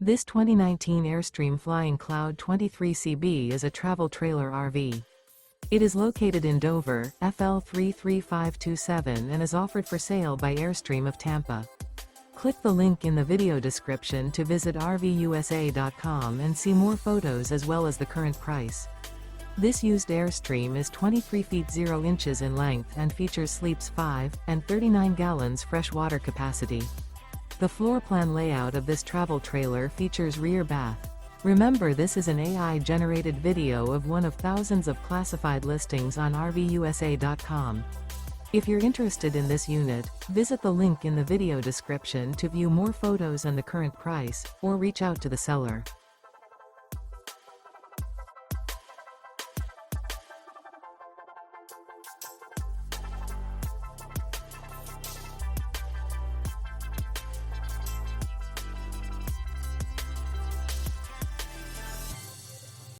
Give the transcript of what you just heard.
This 2019 Airstream Flying Cloud 23CB is a travel trailer RV. It is located in Dover, FL 33527 and is offered for sale by Airstream of Tampa. Click the link in the video description to visit RVUSA.com and see more photos as well as the current price. This used Airstream is 23 feet 0 inches in length and features sleeps 5 and 39 gallons fresh water capacity. The floor plan layout of this travel trailer features rear bath. Remember, this is an AI-generated video of one of thousands of classified listings on RVUSA.com. If you're interested in this unit, visit the link in the video description to view more photos and the current price, or reach out to the seller.